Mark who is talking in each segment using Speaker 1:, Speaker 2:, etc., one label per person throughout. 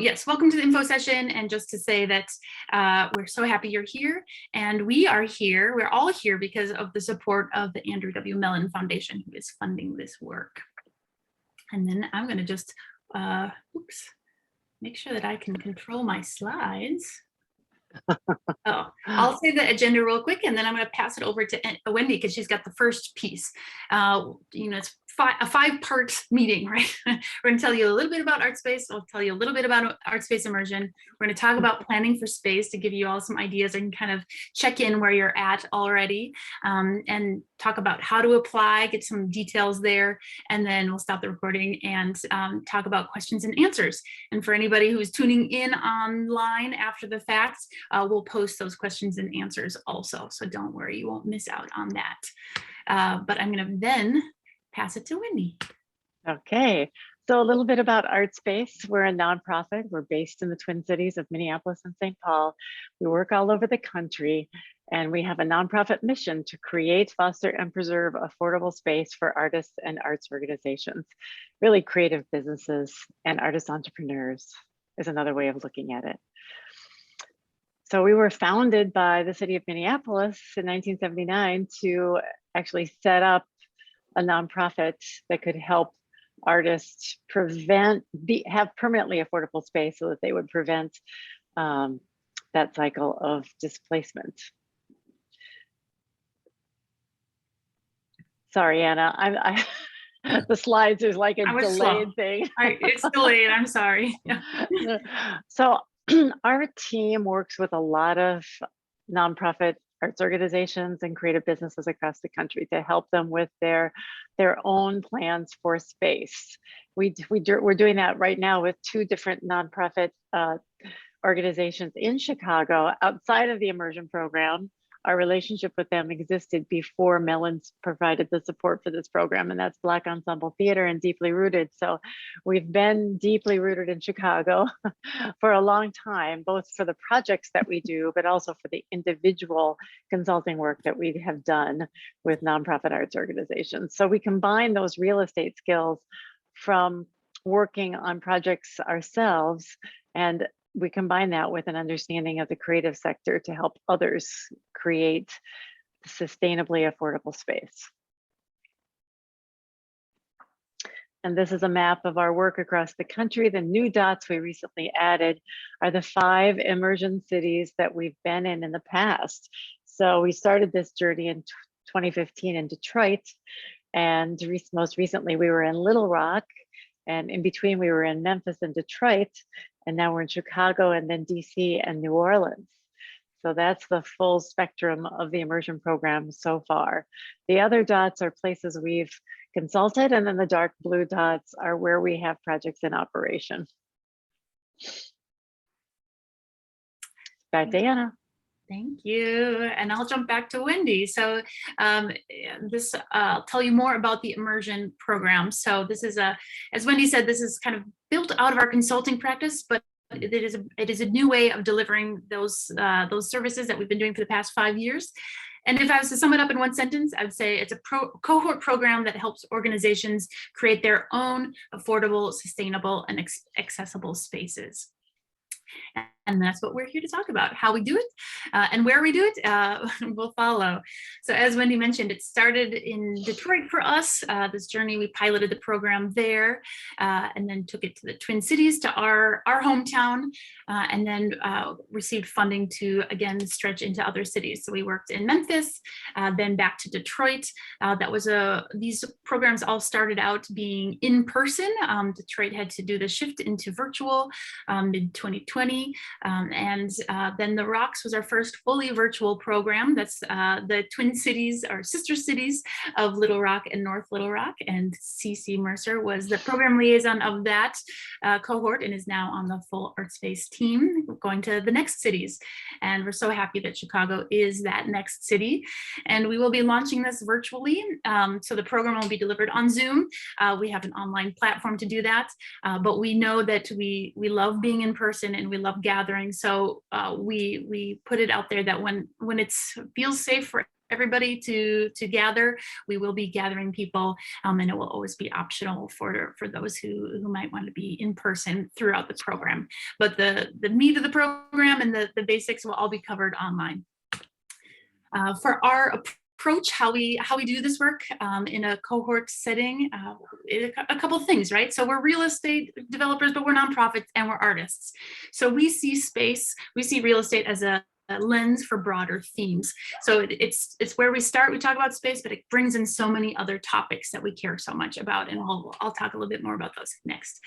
Speaker 1: yes, welcome to the info session. And just to say that we're so happy you're here. And we are here, we're all here because of the support of the Andrew W. Mellon Foundation, who is funding this work. And then I'm going to just, make sure that I can control my slides. Oh, I'll say the agenda real quick, and then I'm going to pass it over to Wendy because she's got the first piece. It's a five-part meeting, right? We're going to tell you a little bit about Artspace. I'll tell you a little bit about Artspace Immersion. We're going to talk about planning for space to give you all some ideas and kind of check in where you're at already, and talk about how to apply, get some details there, and then we'll stop the recording and talk about questions and answers. And for anybody who's tuning in online after the fact, we'll post those questions and answers also. So don't worry, you won't miss out on that. But I'm going to then pass it to Wendy.
Speaker 2: Okay, so a little bit about Artspace. We're a nonprofit. We're based in the Twin Cities of Minneapolis and St. Paul. We work all over the country, and we have a nonprofit mission to create, foster, and preserve affordable space for artists and arts organizations. Really creative businesses and artist entrepreneurs is another way of looking at it. So we were founded by the city of Minneapolis in 1979 to actually set up a nonprofit that could help artists have permanently affordable space so that they would prevent that cycle of displacement. Sorry, Anna, the slides is like a delayed thing.
Speaker 1: It's delayed, I'm sorry.
Speaker 2: So our team works with a lot of nonprofit arts organizations and creative businesses across the country to help them with their own plans for space. We're doing that right now with two different nonprofit organizations in Chicago outside of the immersion program. Our relationship with them existed before Mellon's provided the support for this program, and that's Black Ensemble Theater and Deeply Rooted. So we've been deeply rooted in Chicago for a long time, both for the projects that we do, but also for the individual consulting work that we have done with nonprofit arts organizations. So we combine those real estate skills from working on projects ourselves, and we combine that with an understanding of the creative sector to help others create sustainably affordable space. And this is a map of our work across the country. The new dots we recently added are the 5 immersion cities that we've been in the past. So we started this journey in 2015 in Detroit, and most recently we were in Little Rock, and in between we were in Memphis and Detroit. And now we're in Chicago and then DC and New Orleans. So that's the full spectrum of the immersion program so far. The other dots are places we've consulted, and then the dark blue dots are where we have projects in operation. Back to Anna.
Speaker 1: Thank you. And I'll jump back to Wendy. So I'll tell you more about the immersion program. So this is as Wendy said, this is kind of built out of our consulting practice, but it is a new way of delivering those services that we've been doing for the past 5 years. And if I was to sum it up in one sentence, I would say it's a cohort program that helps organizations create their own affordable, sustainable, and accessible spaces. And that's what we're here to talk about. How we do it and where we do it will follow. So as Wendy mentioned, it started in Detroit for us. This journey, we piloted the program there and then took it to the Twin Cities, to our hometown, and then received funding to, again, stretch into other cities. So we worked in Memphis, then back to Detroit. These programs all started out being in person. Detroit had to do the shift into virtual mid-2020. And then the Rocks was our first fully virtual program. That's the Twin Cities, or sister cities, of Little Rock and North Little Rock. And CC Mercer was the program liaison of that cohort and is now on the full Artspace team, going to the next cities. And we're so happy that Chicago is that next city. And we will be launching this virtually. So the program will be delivered on Zoom. We have an online platform to do that, but we know that we love being in person and we love gathering. So we put it out there that when it feels safe for everybody to gather. We will be gathering people, and it will always be optional for those who might want to be in person throughout the program. But the meat of the program and the basics will all be covered online. For our approach, how we do this work in a cohort setting, a couple of things, right? So we're real estate developers, but we're nonprofits and we're artists. So we see real estate as a lens for broader themes. So it's where we start. We talk about space, but it brings in so many other topics that we care so much about, and I'll talk a little bit more about those next.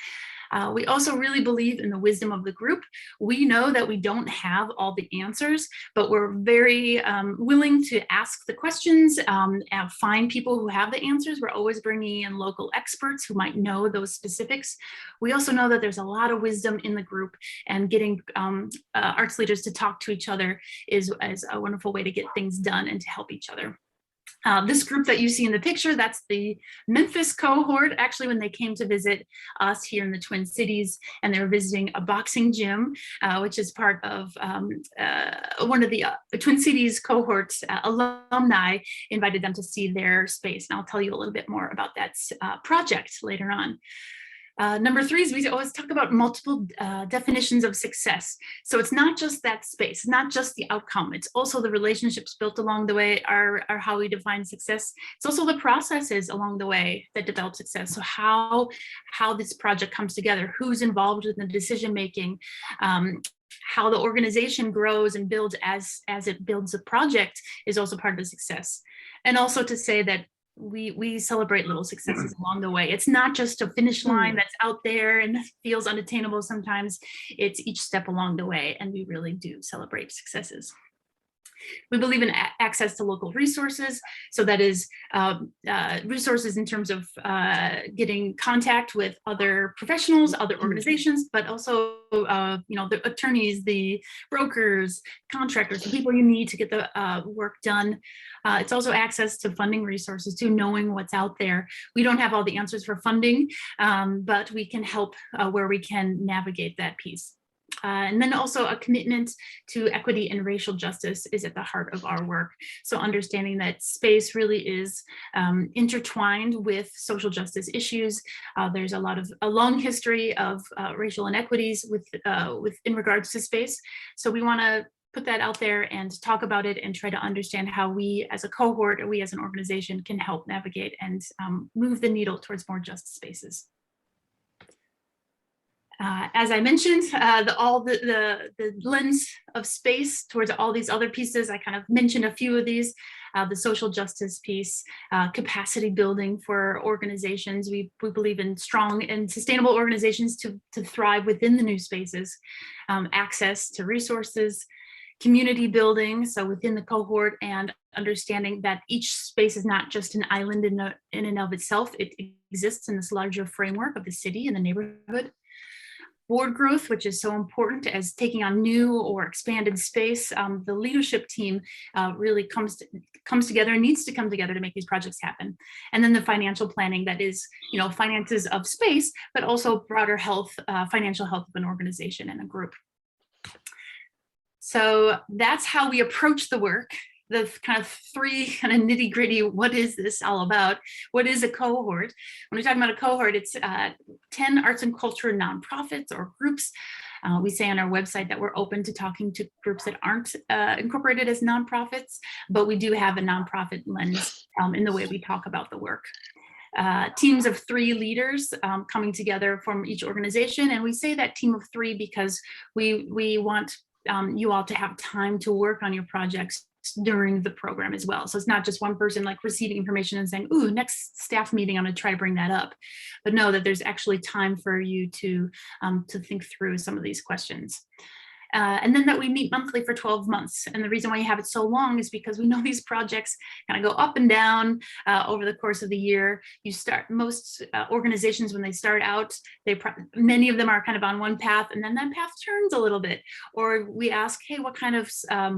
Speaker 1: We also really believe in the wisdom of the group. We know that we don't have all the answers, but we're very willing to ask the questions and find people who have the answers. We're always bringing in local experts who might know those specifics. We also know that there's a lot of wisdom in the group, and getting arts leaders to talk to each other is a wonderful way to get things done and to help each other. This group that you see in the picture, that's the Memphis cohort, actually when they came to visit us here in the Twin Cities, and they were visiting a boxing gym, which is part of one of the Twin Cities cohorts alumni invited them to see their space. And I'll tell you a little bit more about that project later on. Number 3 is we always talk about multiple definitions of success. So it's not just that space, not just the outcome. It's also the relationships built along the way are how we define success. It's also the processes along the way that develop success. So how this project comes together, who's involved in the decision making, how the organization grows and builds as it builds a project is also part of the success. And also to say that we celebrate little successes along the way. It's not just a finish line that's out there and feels unattainable sometimes. It's each step along the way, and we really do celebrate successes. We believe in access to local resources. So that is resources in terms of getting contact with other professionals, other organizations, but also the attorneys, the brokers, contractors, the people you need to get the work done. It's also access to funding resources, to knowing what's out there. We don't have all the answers for funding, but we can help where we can navigate that piece. And then also a commitment to equity and racial justice is at the heart of our work. So understanding that space really is intertwined with social justice issues. There's a long history of racial inequities in regards to space. So we want to put that out there and talk about it and try to understand how we as a cohort or we as an organization can help navigate and move the needle towards more just spaces. As I mentioned, the lens of space towards all these other pieces, I kind of mentioned a few of these, the social justice piece, capacity building for organizations. We believe in strong and sustainable organizations to thrive within the new spaces, access to resources, community building, so within the cohort, and understanding that each space is not just an island in and of itself. It exists in this larger framework of the city and the neighborhood. Board growth, which is so important as taking on new or expanded space. The leadership team really comes together and needs to come together to make these projects happen. And then the financial planning, that is, finances of space, but also broader health, financial health of an organization and a group. So that's how we approach the work. The kind of 3 kind of nitty gritty, what is this all about? What is a cohort? When we talk about a cohort, it's 10 arts and culture nonprofits or groups. We say on our website that we're open to talking to groups that aren't incorporated as nonprofits, but we do have a nonprofit lens in the way we talk about the work. Teams of 3 leaders coming together from each organization. And we say that team of 3 because we want you all to have time to work on your projects during the program as well. So it's not just one person like receiving information and saying, ooh, next staff meeting, I'm gonna try to bring that up. But know that there's actually time for you to think through some of these questions. And then that we meet monthly for 12 months. And the reason why you have it so long is because we know these projects kind of go up and down over the course of the year. Most organizations, when they start out, many of them are kind of on one path, and then that path turns a little bit. Or we ask, hey, what kind of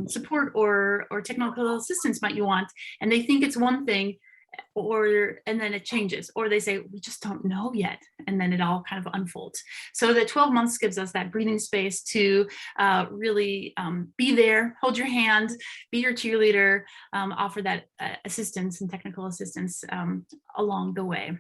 Speaker 1: support or technical assistance might you want? And they think it's one thing, and then it changes, or they say, we just don't know yet. And then it all kind of unfolds. So the 12 months gives us that breathing space to really be there, hold your hand, be your cheerleader, offer that assistance and technical assistance along the way.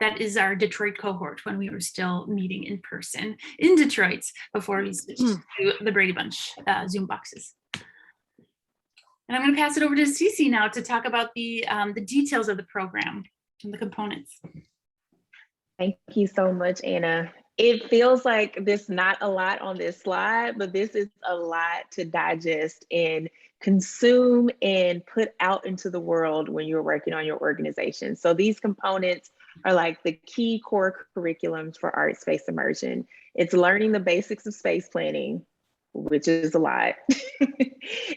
Speaker 1: That is our Detroit cohort when we were still meeting in person in Detroit before we switched to the Brady Bunch Zoom boxes. And I'm going to pass it over to Cece now to talk about the details of the program and the components.
Speaker 3: Thank you so much, Anna. It feels like there's not a lot on this slide, but this is a lot to digest and consume and put out into the world when you're working on your organization. So these components are like the key core curriculums for Artspace Immersion. It's learning the basics of space planning, which is a lot.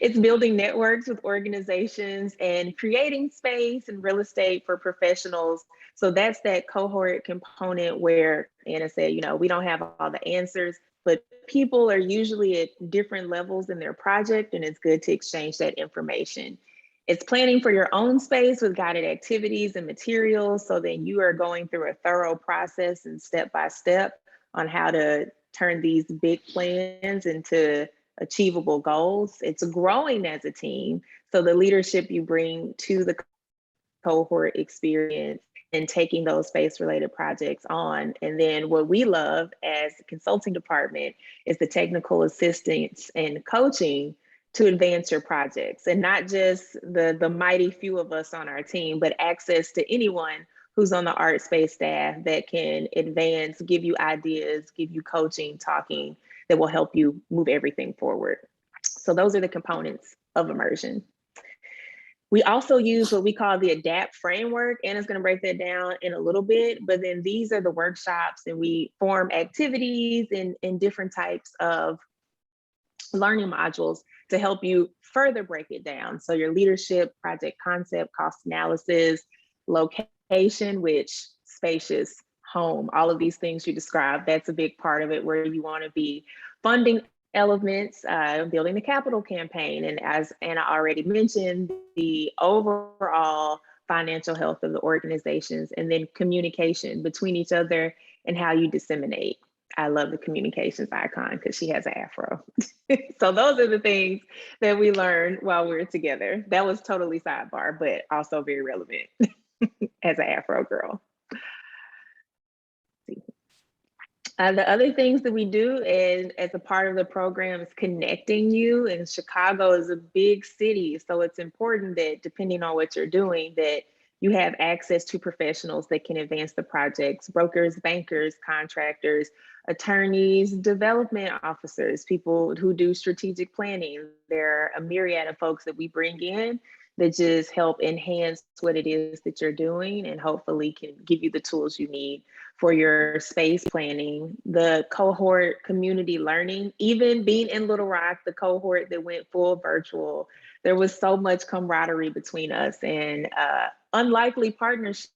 Speaker 3: It's building networks with organizations and creating space and real estate for professionals. So that's that cohort component where Anna said, you know, we don't have all the answers, but people are usually at different levels in their project, and it's good to exchange that information. It's planning for your own space with guided activities and materials. So then you are going through a thorough process and step-by-step on how to turn these big plans into achievable goals. It's growing as a team. So the leadership you bring to the cohort experience and taking those space-related projects on. And then what we love as a consulting department is the technical assistance and coaching to advance your projects, and not just the mighty few of us on our team, but access to anyone who's on the Artspace staff that can advance, give you ideas, give you coaching, talking that will help you move everything forward. So those are the components of immersion. We also use what we call the ADAPT framework. Anna's going to break that down in a little bit, but then these are the workshops, and we form activities and different types of learning modules to help you further break it down. So your leadership, project concept, cost analysis, location, which spacious, home, all of these things you described, that's a big part of it, where you want to be funding elements, building the capital campaign. And as Anna already mentioned, the overall financial health of the organizations, and then communication between each other and how you disseminate. I love the communications icon because she has an afro. So those are the things that we learned while we were together. That was totally sidebar, but also very relevant as an afro girl. The other things that we do is, as a part of the program, is connecting you. And Chicago is a big city, so it's important that depending on what you're doing, that you have access to professionals that can advance the projects: brokers, bankers, contractors, attorneys, development officers, people who do strategic planning. There are a myriad of folks that we bring in that just help enhance what it is that you're doing, and hopefully can give you the tools you need for your space planning. The cohort community learning, even being in Little Rock, the cohort that went full virtual, there was so much camaraderie between us, and unlikely partnerships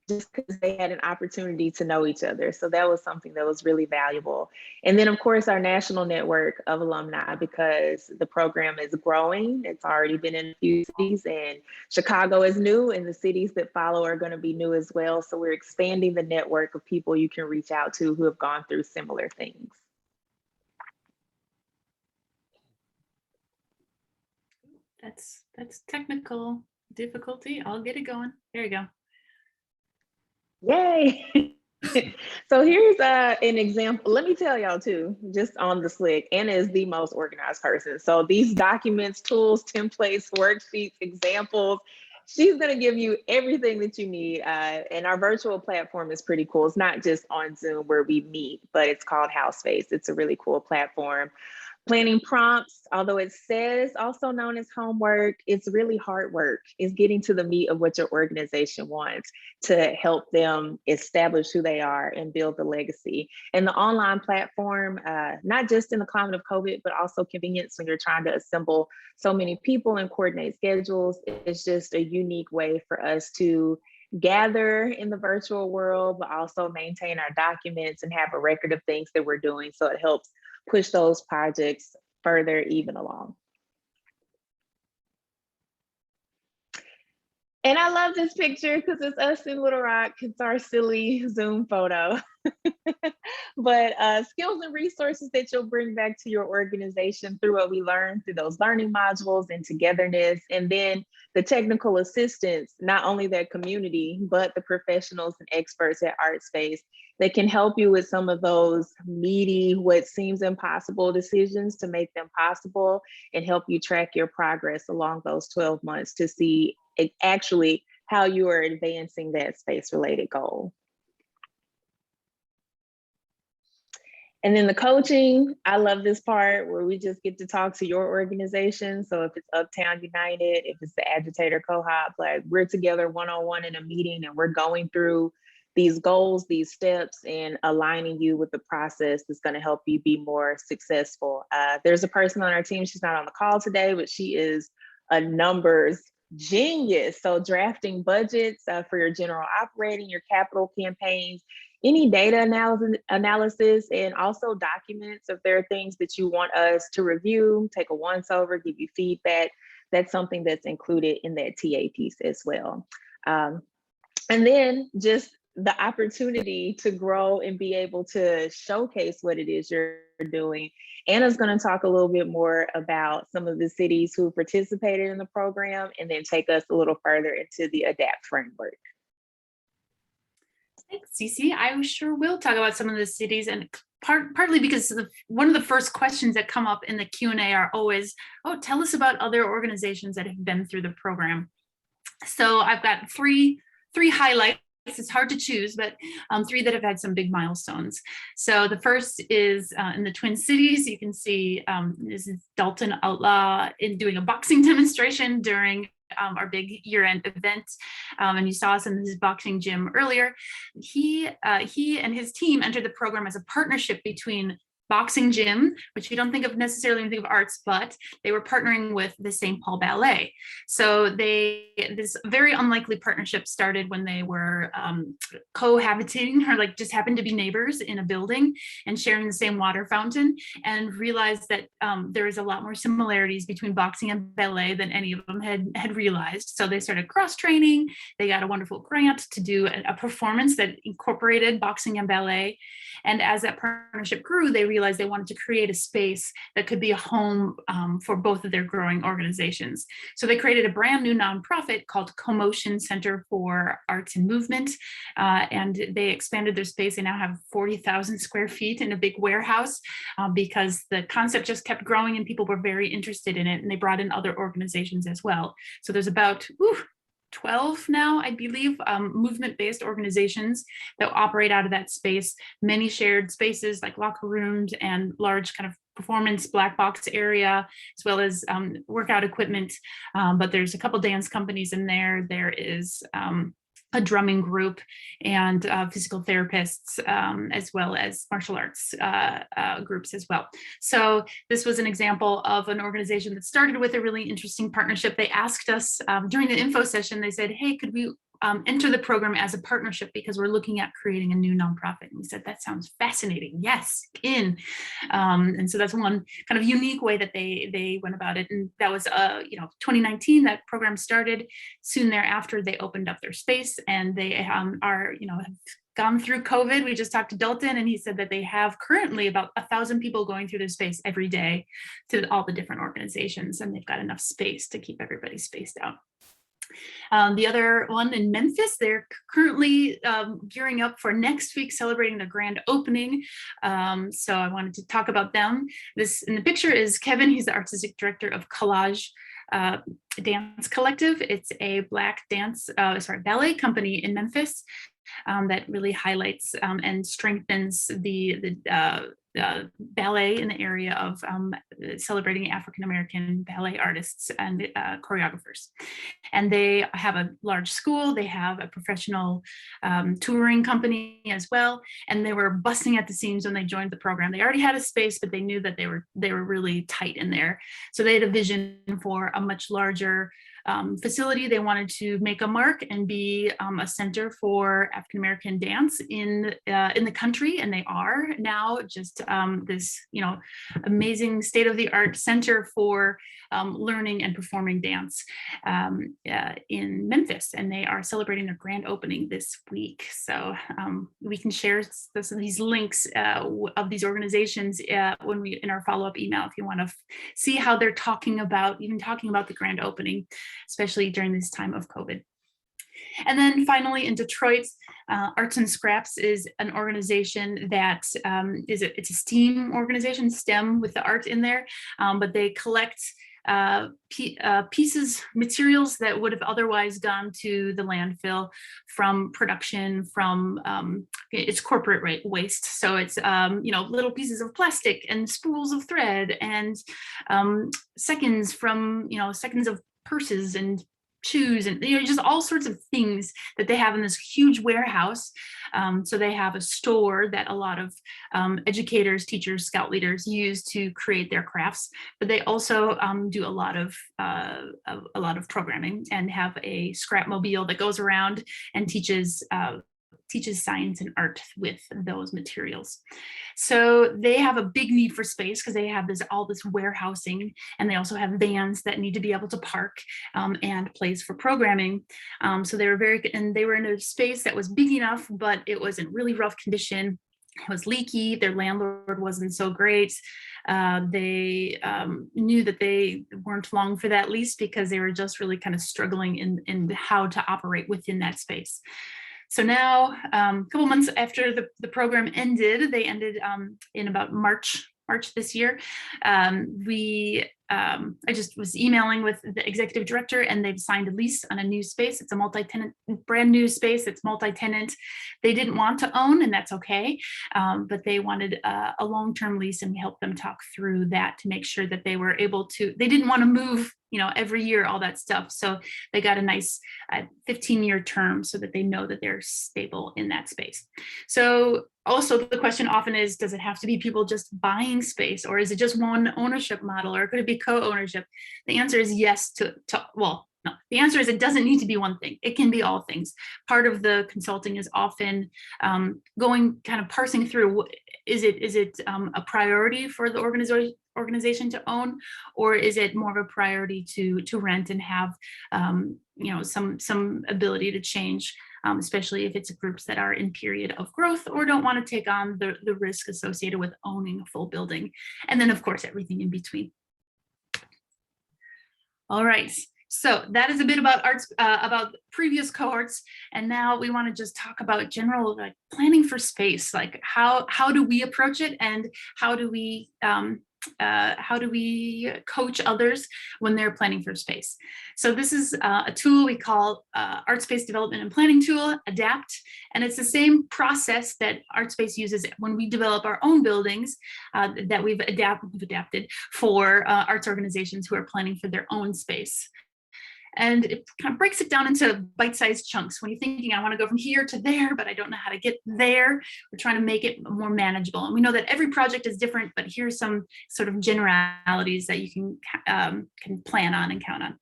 Speaker 3: just because they had an opportunity to know each other. So that was something that was really valuable. And then of course, our national network of alumni, because the program is growing. It's already been in a few cities, and Chicago is new, and the cities that follow are going to be new as well. So we're expanding the network of people you can reach out to who have gone through similar things.
Speaker 1: That's technical difficulty. I'll get it going. There you go.
Speaker 3: Yay. So here's an example. Let me tell y'all too, just on the slick, Anna is the most organized person. So these documents, tools, templates, worksheets, examples, she's going to give you everything that you need. And our virtual platform is pretty cool. It's not just on Zoom where we meet, but it's called HouseSpace. It's a really cool platform. Planning prompts, although it says also known as homework, it's really hard work. It's getting to the meat of what your organization wants to help them establish who they are and build the legacy. And the online platform, not just in the climate of COVID, but also convenience when you're trying to assemble so many people and coordinate schedules. It's just a unique way for us to gather in the virtual world, but also maintain our documents and have a record of things that we're doing. So it helps push those projects further even along. And I love this picture because it's us in Little Rock. It's our silly Zoom photo. But skills and resources that you'll bring back to your organization through what we learned through those learning modules and togetherness, and then the technical assistance, not only that community, but the professionals and experts at Artspace that can help you with some of those meaty, what seems impossible decisions to make them possible, and help you track your progress along those 12 months to see actually how you are advancing that space-related goal. And then the coaching, I love this part where we just get to talk to your organization. So if it's Uptown United, if it's the Agitator Co-op, like we're together one-on-one in a meeting and we're going through these goals, these steps, and aligning you with the process that's going to help you be more successful. There's a person on our team, she's not on the call today, but she is a numbers genius. So drafting budgets for your general operating, your capital campaigns, any data analysis, and also documents if there are things that you want us to review, take a once over, give you feedback. That's something that's included in that TA piece as well. And then just the opportunity to grow and be able to showcase what it is you're doing. Anna's going to talk a little bit more about some of the cities who participated in the program and then take us a little further into the ADAPT framework.
Speaker 1: Thanks, Cece. I sure will talk about some of the cities, and partly because one of the first questions that come up in the Q&A are always, oh, tell us about other organizations that have been through the program. So I've got three highlights. It's hard to choose, but three that have had some big milestones. So the first is in the Twin Cities. You can see this is Dalton Outlaw in doing a boxing demonstration during our big year-end event, and you saw us in his boxing gym earlier. He and his team entered the program as a partnership between boxing gym, which you don't think of necessarily when you think of arts, but they were partnering with the St. Paul Ballet. So this very unlikely partnership started when they were cohabitating, or like just happened to be neighbors in a building and sharing the same water fountain, and realized that there is a lot more similarities between boxing and ballet than any of them had realized. So they started cross-training. They got a wonderful grant to do a performance that incorporated boxing and ballet. And as that partnership grew, they realized they wanted to create a space that could be a home for both of their growing organizations. So they created a brand new nonprofit called Commotion Center for Arts and Movement. And they expanded their space. They now have 40,000 square feet in a big warehouse because the concept just kept growing and people were very interested in it. And they brought in other organizations as well. So there's about 12 now, I believe, movement-based organizations that operate out of that space, many shared spaces like locker rooms and large kind of performance black box area, as well as workout equipment. But there's a couple dance companies in there. There is a drumming group and physical therapists, as well as martial arts groups as well. So this was an example of an organization that started with a really interesting partnership. They asked us during the info session, they said, hey, could we enter the program as a partnership because we're looking at creating a new nonprofit. And we said, that sounds fascinating. Yes, in. And so that's one kind of unique way that they went about it. And that was, 2019, that program started. Soon thereafter, they opened up their space, and they have gone through COVID. We just talked to Dalton, and he said that they have currently about 1,000 people going through their space every day to all the different organizations, and they've got enough space to keep everybody spaced out. The other one in Memphis, they're currently gearing up for next week, celebrating their grand opening. So I wanted to talk about them. This in the picture is Kevin. He's the artistic director of Collage Dance Collective. It's a Black ballet company in Memphis that really highlights and strengthens the ballet in the area of celebrating African-American ballet artists and choreographers. And they have a large school, they have a professional touring company as well, and they were busting at the seams when they joined the program. They already had a space, but they knew that they were really tight in there. So they had a vision for a much larger facility. They wanted to make a mark and be a center for African American dance in the country, and they are now just this, amazing state-of-the-art center for learning and performing dance in Memphis, and they are celebrating their grand opening this week. So we can share these links of these organizations when we in our follow-up email if you want to see how they're talking about the grand opening, especially during this time of COVID. And then finally in Detroit, Arts and Scraps is an organization that it's a STEAM organization, STEM with the art in there, but they collect materials that would have otherwise gone to the landfill from production, from it's corporate waste. So it's little pieces of plastic and spools of thread and seconds of purses and shoes and just all sorts of things that they have in this huge warehouse. So they have a store that a lot of educators, teachers, scout leaders use to create their crafts, but they also do a lot of programming and have a scrapmobile that goes around and teaches science and art with those materials. So they have a big need for space because they have all this warehousing, and they also have vans that need to be able to park and place for programming. So they were in a space that was big enough, but it was in really rough condition. It was leaky. Their landlord wasn't so great. They knew that they weren't long for that lease because they were just really kind of struggling in how to operate within that space. So now, a couple months after the program ended, they ended in about March this year. I just was emailing with the executive director, and they've signed a lease on a new space. It's a multi-tenant, brand new space. It's multi-tenant. They didn't want to own, and that's okay. But they wanted a long-term lease, and we helped them talk through that to make sure that they were able to. They didn't want to move, every year, all that stuff. So they got a nice 15-year term so that they know that they're stable in that space. So also the question often is, does it have to be people just buying space, or is it just one ownership model, or could it be co-ownership? The answer is yes no, the answer is it doesn't need to be one thing. It can be all things. Part of the consulting is often parsing through, is it a priority for the organization to own, or is it more of a priority to rent and have some ability to change, especially if it's groups that are in period of growth or don't want to take on the risk associated with owning a full building. And then of course everything in between. All right, so that is a bit about about previous cohorts, and now we want to just talk about general planning for space, like how do we approach it, and how do we coach others when they're planning for space. So this is a tool we call Artspace Development and Planning Tool, ADAPT, and it's the same process that Artspace uses when we develop our own buildings that we've adapted for arts organizations who are planning for their own space. And it kind of breaks it down into bite-sized chunks. When you're thinking, I want to go from here to there, but I don't know how to get there, we're trying to make it more manageable. And we know that every project is different, but here's some sort of generalities that you can plan on and count on.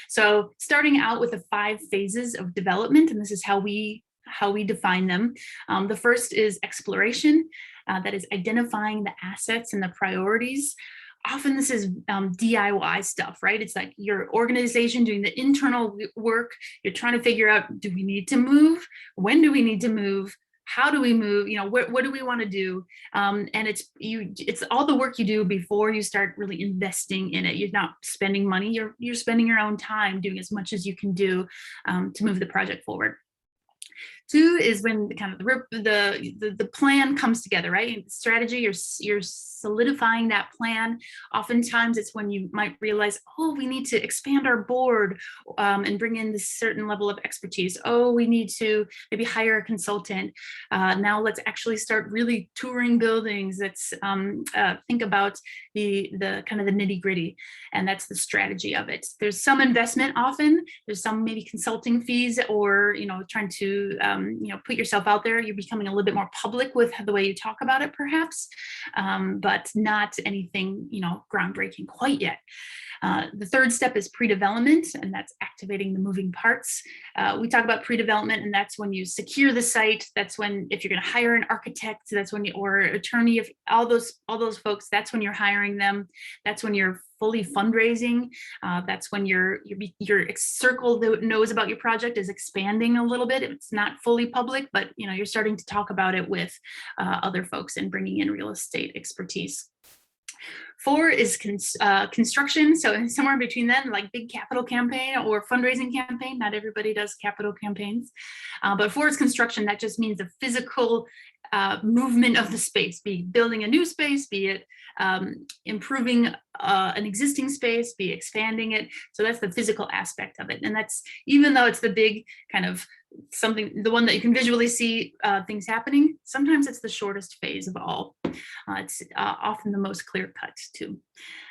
Speaker 1: So starting out with the 5 phases of development, and this is how we define them. The first is exploration, that is identifying the assets and the priorities. Often this is DIY stuff, right? It's like your organization doing the internal work. You're trying to figure out, do we need to move? When do we need to move? How do we move? What do we want to do? And it's all the work you do before you start really investing in it. You're not spending money. You're spending your own time doing as much as you can do to move the project forward. 2 is when the plan comes together, right? Strategy, you're solidifying that plan. Oftentimes it's when you might realize, oh, we need to expand our board and bring in this certain level of expertise. Oh, we need to maybe hire a consultant. Now let's actually start really touring buildings. Let's think about the kind of the nitty gritty, and that's the strategy of it. There's some investment often. There's some maybe consulting fees, or trying to put yourself out there. You're becoming a little bit more public with the way you talk about it, perhaps, but not anything, groundbreaking quite yet. The third step is pre-development, and that's activating the moving parts. We talk about pre-development, and that's when you secure the site. That's when, if you're going to hire an architect, that's when or attorney, if all those folks, that's when you're hiring them. That's when you're fully fundraising. That's when your circle that knows about your project is expanding a little bit. It's not fully public, but you're starting to talk about it with other folks and bringing in real estate expertise. 4 is construction. So somewhere in between then, like big capital campaign or fundraising campaign. Not everybody does capital campaigns, but 4 is construction. That just means the physical movement of the space, be it building a new space, be it improving an existing space, be expanding it. So that's the physical aspect of it. And that's, even though it's the big kind of something, the one that you can visually see things happening, sometimes it's the shortest phase of all. It's often the most clear cut too.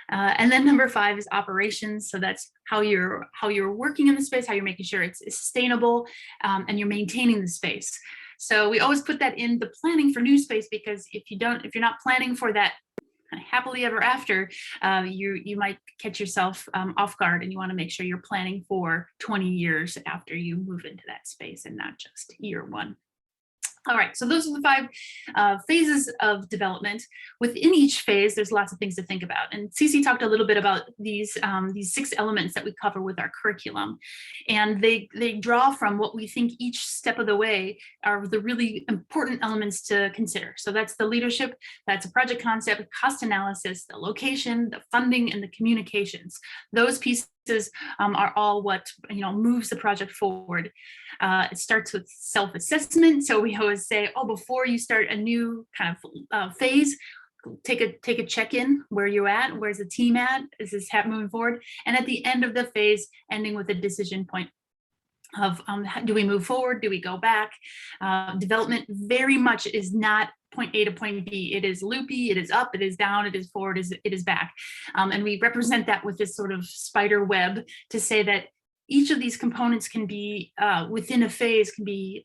Speaker 1: And then number 5 is operations. So that's how you're working in the space, how you're making sure it's sustainable, and you're maintaining the space. So we always put that in the planning for new space, because if you're not planning for that happily ever after, you might catch yourself off guard, and you want to make sure you're planning for 20 years after you move into that space and not just year 1. All right, so those are the 5 phases of development. Within each phase, there's lots of things to think about. And Cece talked a little bit about these 6 elements that we cover with our curriculum. And they draw from what we think each step of the way are the really important elements to consider. So that's the leadership, that's a project concept, cost analysis, the location, the funding, and the communications. Those pieces are all what moves the project forward. It starts with self-assessment. So we always say, before you start a new kind of phase, take a check-in. Where you at? Where's the team at? Is this moving forward? And at the end of the phase, ending with a decision point of do we move forward? Do we go back? Development very much is not point A to point B. It is loopy, it is up, it is down, it is forward, it is back. And we represent that with this sort of spider web to say that each of these components can be within a phase, can be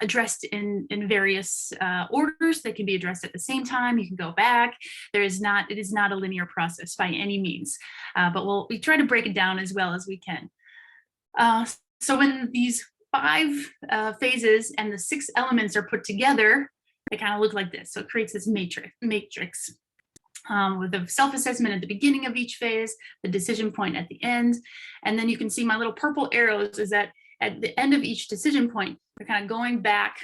Speaker 1: addressed in various orders. They can be addressed at the same time. You can go back. It is not a linear process by any means, but we try to break it down as well as we can. So when these 5 phases and the 6 elements are put together, they kind of look like this. So it creates this matrix with the self-assessment at the beginning of each phase, the decision point at the end. And then you can see my little purple arrows is that at the end of each decision point, they're kind of going back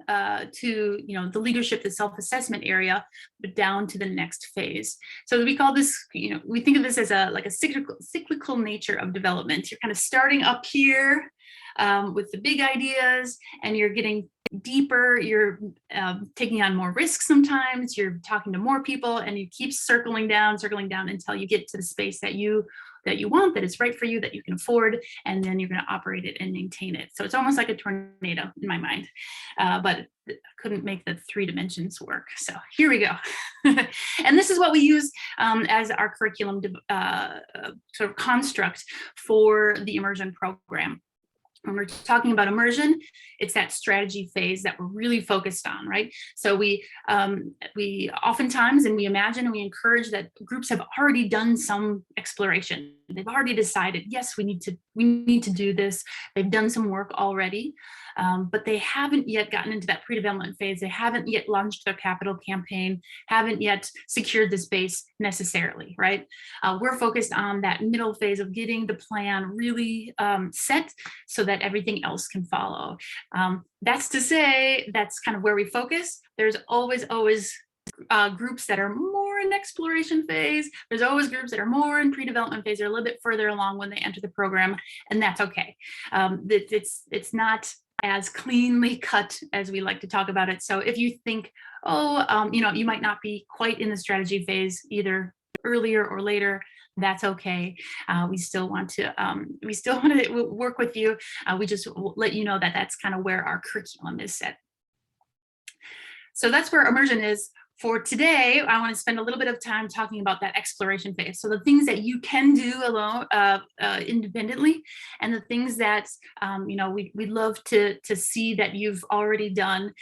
Speaker 1: to the leadership, the self-assessment area, but down to the next phase. So we call this, we think of this as a cyclical nature of development. You're kind of starting up here with the big ideas, and you're getting deeper, you're taking on more risks sometimes, you're talking to more people, and you keep circling down until you get to the space that you want, that is right for you, that you can afford, and then you're going to operate it and maintain it. So it's almost like a tornado in my mind, but I couldn't make the 3 dimensions work. So here we go. And this is what we use as our curriculum sort of construct for the immersion program. When we're talking about immersion, it's that strategy phase that we're really focused on, right? So we oftentimes, and we imagine and we encourage that groups have already done some exploration. They've already decided, yes, we need to do this. They've done some work already, but they haven't yet gotten into that pre-development phase. They haven't yet launched their capital campaign, haven't yet secured the space necessarily, right? We're focused on that middle phase of getting the plan really set so that everything else can follow. That's to say, that's kind of where we focus. There's always groups that are more in exploration phase. There's always groups that are more in pre-development phase. They're a little bit further along when they enter the program, and that's okay. It's not as cleanly cut as we like to talk about it. So if you think, you might not be quite in the strategy phase either earlier or later, that's okay. We still want to work with you. We just let you know that that's kind of where our curriculum is set. So that's where immersion is For today, I want to spend a little bit of time talking about that exploration phase. So the things that you can do alone, independently, and the things that we'd love to see that you've already done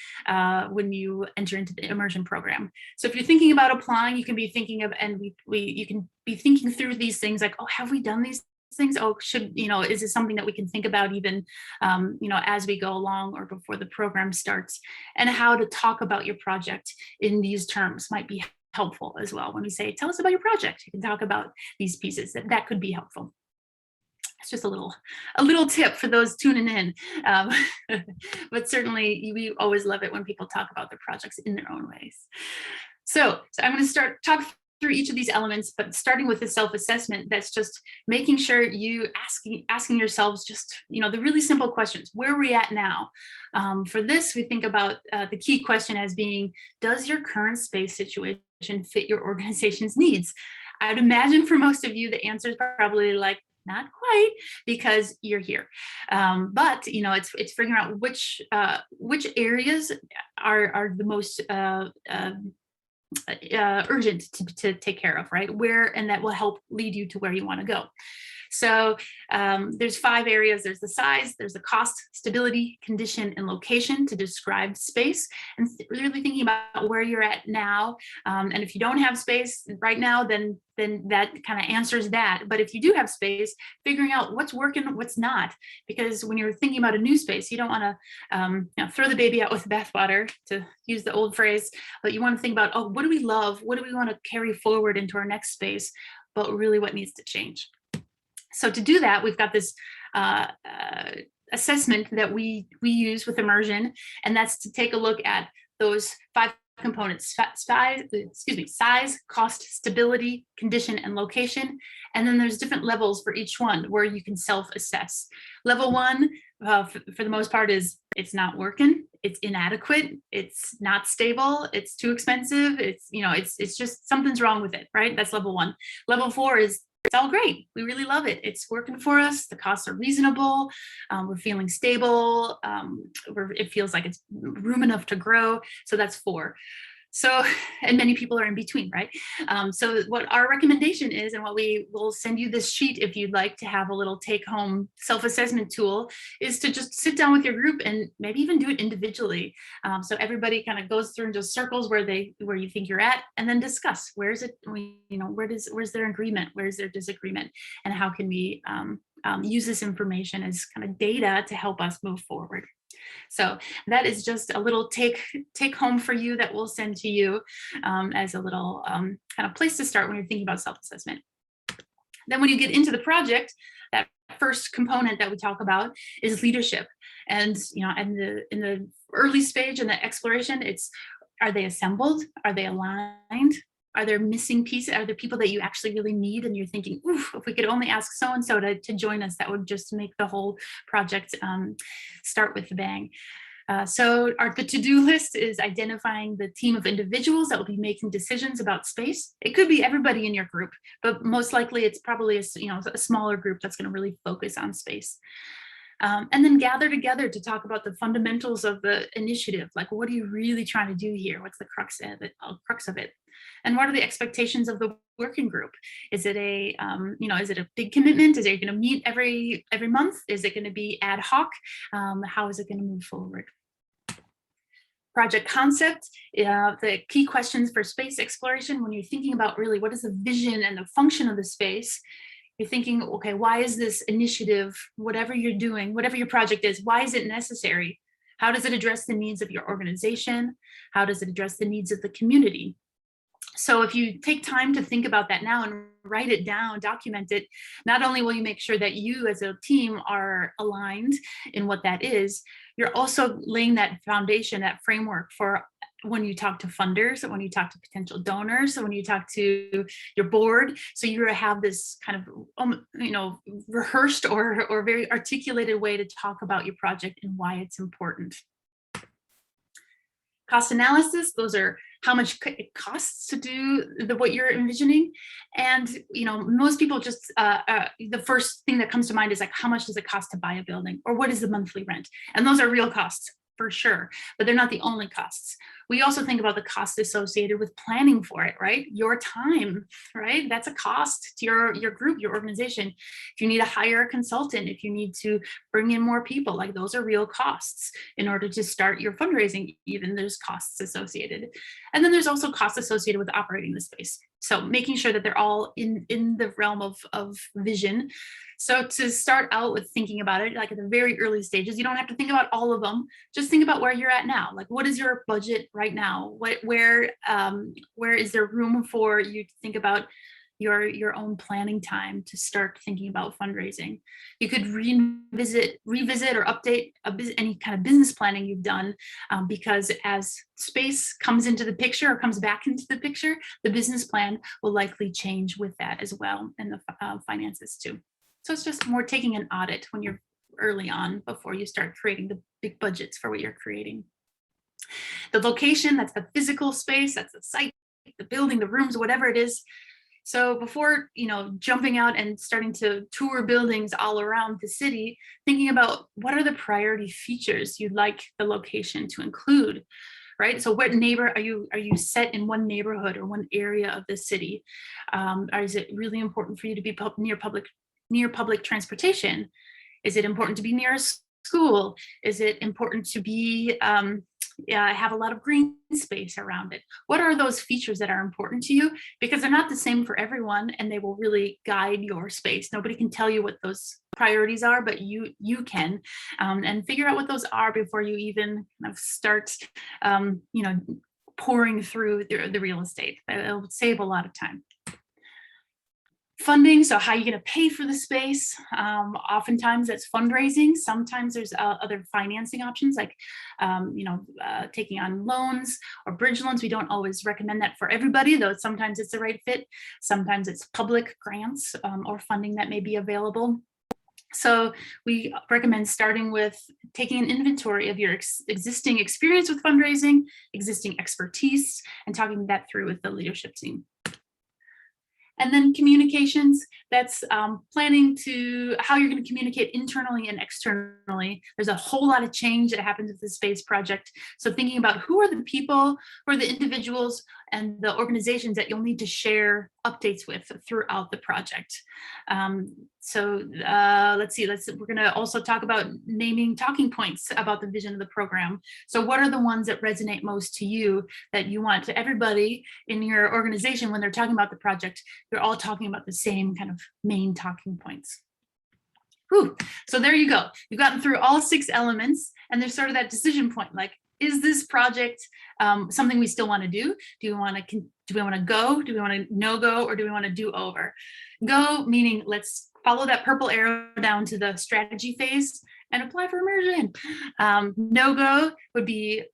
Speaker 1: when you enter into the immersion program. So if you're thinking about applying, you can be thinking of, and you can be thinking through these things like, oh, have we done these things? Oh, is this something that we can think about even, as we go along or before the program starts? And how to talk about your project in these terms might be helpful as well. When we say, tell us about your project, you can talk about these pieces. That could be helpful. It's just a little tip for those tuning in. But certainly we always love it when people talk about their projects in their own ways. So I'm going to talk through each of these elements, but starting with the self-assessment, that's just making sure you asking yourselves just, the really simple questions. Where are we at now? For this, we think about the key question as being, does your current space situation fit your organization's needs? I'd imagine for most of you, the answer is probably like, not quite, because you're here. But it's figuring out which areas are the most urgent to take care of, right? And that will help lead you to where you want to go. So there's 5 areas. There's the size, there's the cost, stability, condition, and location to describe space, and really thinking about where you're at now. And if you don't have space right now, then that kind of answers that. But if you do have space, figuring out what's working, what's not, because when you're thinking about a new space, you don't want to throw the baby out with the bathwater, to use the old phrase, but you want to think about, oh, what do we love? What do we want to carry forward into our next space? But really what needs to change? So to do that, we've got this assessment that we use with immersion, and that's to take a look at those 5 components: size, cost, stability, condition, and location. And then there's different levels for each one where you can self-assess. Level 1, for the most part, is it's not working, it's inadequate, it's not stable, it's too expensive, it's just something's wrong with it, right? That's level 1. Level 4 is it's all great. We really love it. It's working for us. The costs are reasonable. We're feeling stable. It feels like it's room enough to grow. So that's 4. So, and many people are in between, right? So what our recommendation is, and what we will send you this sheet if you'd like to have a little take-home self-assessment tool, is to just sit down with your group and maybe even do it individually. So everybody kind of goes through into circles where you think you're at, and then discuss where's their agreement, where's their disagreement, and how can we use this information as kind of data to help us move forward. So that is just a little take home for you that we'll send to you as a little kind of place to start when you're thinking about self-assessment. Then when you get into the project, that first component that we talk about is leadership. And in the early stage in the exploration, are they assembled? Are they aligned? Are there missing pieces? Are there people that you actually really need? And you're thinking, oof, if we could only ask so-and-so to join us, that would just make the whole project start with a bang. So the to-do list is identifying the team of individuals that will be making decisions about space. It could be everybody in your group, but most likely it's probably a smaller group that's going to really focus on space. And then gather together to talk about the fundamentals of the initiative. Like, what are you really trying to do here? What's the crux of it? And what are the expectations of the working group? Is it a big commitment? Is it going to meet every month? Is it going to be ad hoc? How is it going to move forward? Project concept, the key questions for space exploration. When you're thinking about really what is the vision and the function of the space, you're thinking, okay, why is this initiative, whatever you're doing, whatever your project is, why is it necessary? How does it address the needs of your organization? How does it address the needs of the community? So if you take time to think about that now and write it down, document it, not only will you make sure that you as a team are aligned in what that is, you're also laying that foundation, that framework for when you talk to funders, when you talk to potential donors, when you talk to your board. So you have this kind of, rehearsed or very articulated way to talk about your project and why it's important. Cost analysis, those are how much it costs to do what you're envisioning. And, most people just, the first thing that comes to mind is like, how much does it cost to buy a building? Or what is the monthly rent? And those are real costs for sure, but they're not the only costs. We also think about the cost associated with planning for it, right? Your time, right? That's a cost to your group, your organization. If you need to hire a consultant, if you need to bring in more people, like those are real costs. In order to start your fundraising, even there's costs associated. And then there's also costs associated with operating the space. So making sure that they're all in the realm of vision. So to start out with thinking about it, like at the very early stages, you don't have to think about all of them. Just think about where you're at now. Like, what is your budget right now? Where is there room for you to think about your own planning time to start thinking about fundraising? You could revisit or update any kind of business planning you've done, because as space comes into the picture or comes back into the picture, the business plan will likely change with that as well, and the finances too. So it's just more taking an audit when you're early on before you start creating the big budgets for what you're creating. The location, that's the physical space, that's the site, the building, the rooms, whatever it is. So before, jumping out and starting to tour buildings all around the city, thinking about what are the priority features you'd like the location to include, right? So what neighbor are you set in one neighborhood or one area of the city? Or is it really important for you to be near public transportation? Is it important to be near a school? Is it important to be have a lot of green space around it? What are those features that are important to you? Because they're not the same for everyone, and they will really guide your space. Nobody can tell you what those priorities are, but you can, and figure out what those are before you even kind of start pouring through the real estate. It'll save a lot of time. Funding, so how are you going to pay for the space? Oftentimes that's fundraising. Sometimes there's other financing options, like taking on loans or bridge loans. We don't always recommend that for everybody, though sometimes it's the right fit. Sometimes it's public grants or funding that may be available. So we recommend starting with taking an inventory of your existing experience with fundraising, existing expertise, and talking that through with the leadership team. And then communications, that's planning to how you're going to communicate internally and externally. There's a whole lot of change that happens with the space project. So thinking about who are the people, who are the individuals and the organizations that you'll need to share updates with throughout the project. Let's see, we're going to also talk about naming talking points about the vision of the program. So what are the ones that resonate most to you, that you want to everybody in your organization when they're talking about the project, you're all talking about the same kind of main talking points. Whew. So there you go. You've gotten through all 6 elements, and there's sort of that decision point, like, is this project something we still want to do? Do we want to go? Do we want to no go, or do we want to do over? Go meaning let's follow that purple arrow down to the strategy phase and apply for immersion. No go would be,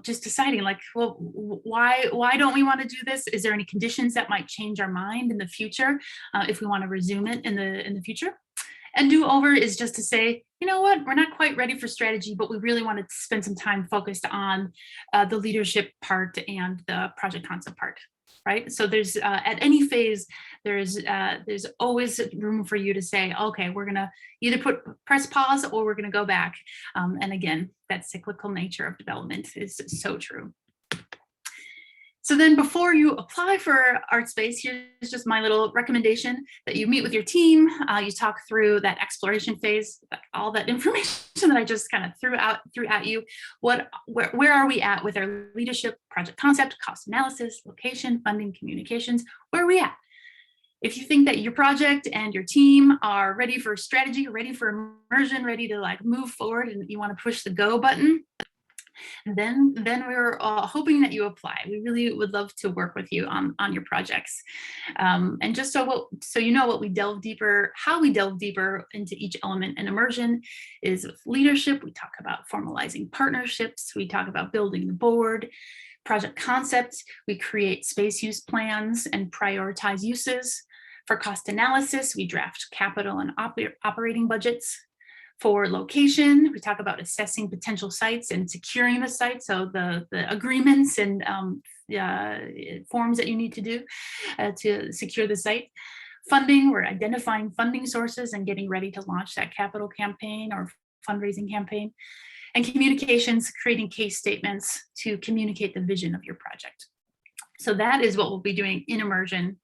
Speaker 1: just deciding like, well, why don't we want to do this? Is there any conditions that might change our mind in the future if we want to resume it in the future? And do over is just to say, you know what, we're not quite ready for strategy, but we really want to spend some time focused on the leadership part and the project concept part, right? So there's at any phase, there's always room for you to say, okay, we're gonna either press pause or we're gonna go back. And again, that cyclical nature of development is so true. So then before you apply for Artspace, here's just my little recommendation that you meet with your team, you talk through that exploration phase, all that information that I just kind of threw at you. Where are we at with our leadership, project concept, cost analysis, location, funding, communications? Where are we at? If you think that your project and your team are ready for strategy, ready for immersion, ready to like move forward, and you want to push the go button, then we're hoping that you apply. We really would love to work with you on your projects. And just so you know how we delve deeper into each element in immersion is with leadership. We talk about formalizing partnerships. We talk about building the board. Project concepts, we create space use plans and prioritize uses. For cost analysis, we draft capital and operating budgets. For location, we talk about assessing potential sites and securing the site. So the agreements and forms that you need to do to secure the site. Funding, we're identifying funding sources and getting ready to launch that capital campaign or fundraising campaign. and communications, creating case statements to communicate the vision of your project. So that is what we'll be doing in immersion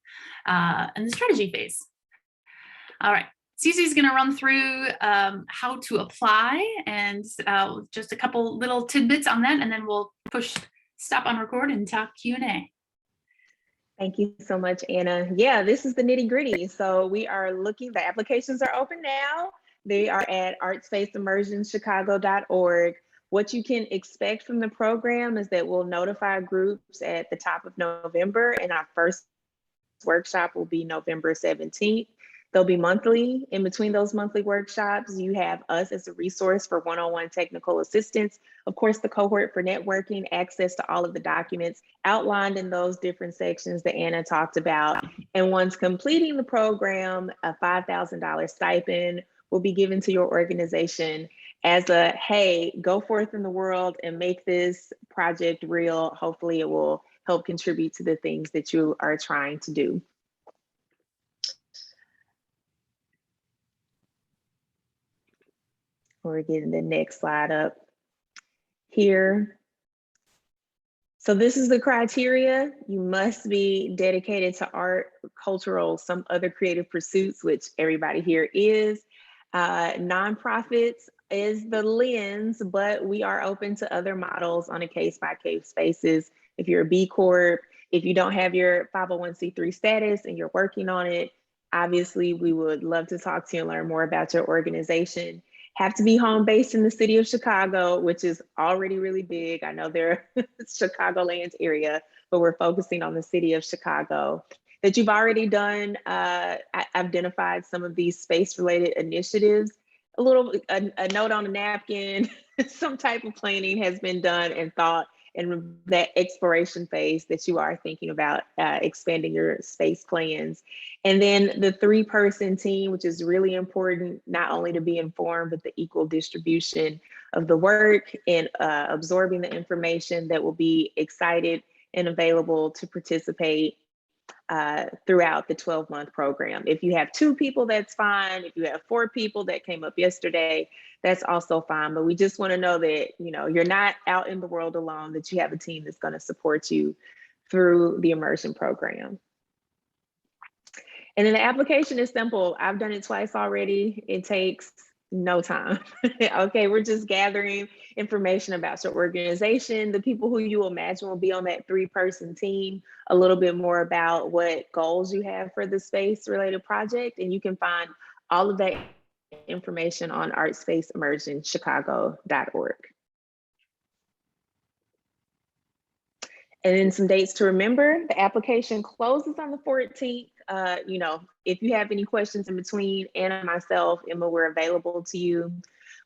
Speaker 1: in the strategy phase. All right, Cece's going to run through how to apply and just a couple little tidbits on that, and then we'll stop on record and talk Q&A.
Speaker 3: Thank you so much, Anna. Yeah, this is the nitty gritty. So we are looking, the applications are open now. They are at artspaceimmersionchicago.org. What you can expect from the program is that we'll notify groups at the top of November, and our first workshop will be November 17th. They'll be monthly. In between those monthly workshops, you have us as a resource for one-on-one technical assistance. Of course, the cohort for networking, access to all of the documents outlined in those different sections that Anna talked about. And once completing the program, a $5,000 stipend will be given to your organization as a, hey, go forth in the world and make this project real. Hopefully it will help contribute to the things that you are trying to do. We're getting the next slide up here. So this is the criteria. You must be dedicated to art, cultural, some other creative pursuits, which everybody here is. Nonprofits is the lens, but we are open to other models on a case-by-case basis. If you're a B Corp, if you don't have your 501c3 status and you're working on it, obviously we would love to talk to you and learn more about your organization. Have to be home based in the city of Chicago, which is already really big. I know they're Chicagoland area, but we're focusing on the city of Chicago. That you've already done, identified some of these space-related initiatives. A note on a napkin, some type of planning has been done and thought in that exploration phase that you are thinking about expanding your space plans. And then the 3-person team, which is really important, not only to be informed, but the equal distribution of the work and absorbing the information that will be excited and available to participate throughout the 12-month program. If you have 2 people, that's fine. If you have 4 people, that came up yesterday, that's also fine. But we just want to know that, you know, you're not out in the world alone, that you have a team that's going to support you through the immersion program. And then the application is simple. I've done it twice already. It takes no time. Okay, we're just gathering information about your organization, the people who you imagine will be on that 3-person team, a little bit more about what goals you have for the space-related project, and you can find all of that information on artspaceimmersionchicago.org. And then some dates to remember. The application closes on the 14th. You know, if you have any questions in between, Anna and myself, Emma, we're available to you.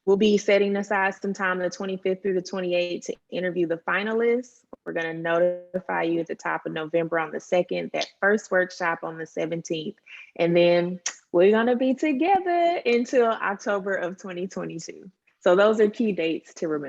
Speaker 3: We'll be setting aside some time the 25th through the 28th to interview the finalists. We're going to notify you at the top of November on the 2nd, that first workshop on the 17th. And then we're going to be together until October of 2022. So those are key dates to remember.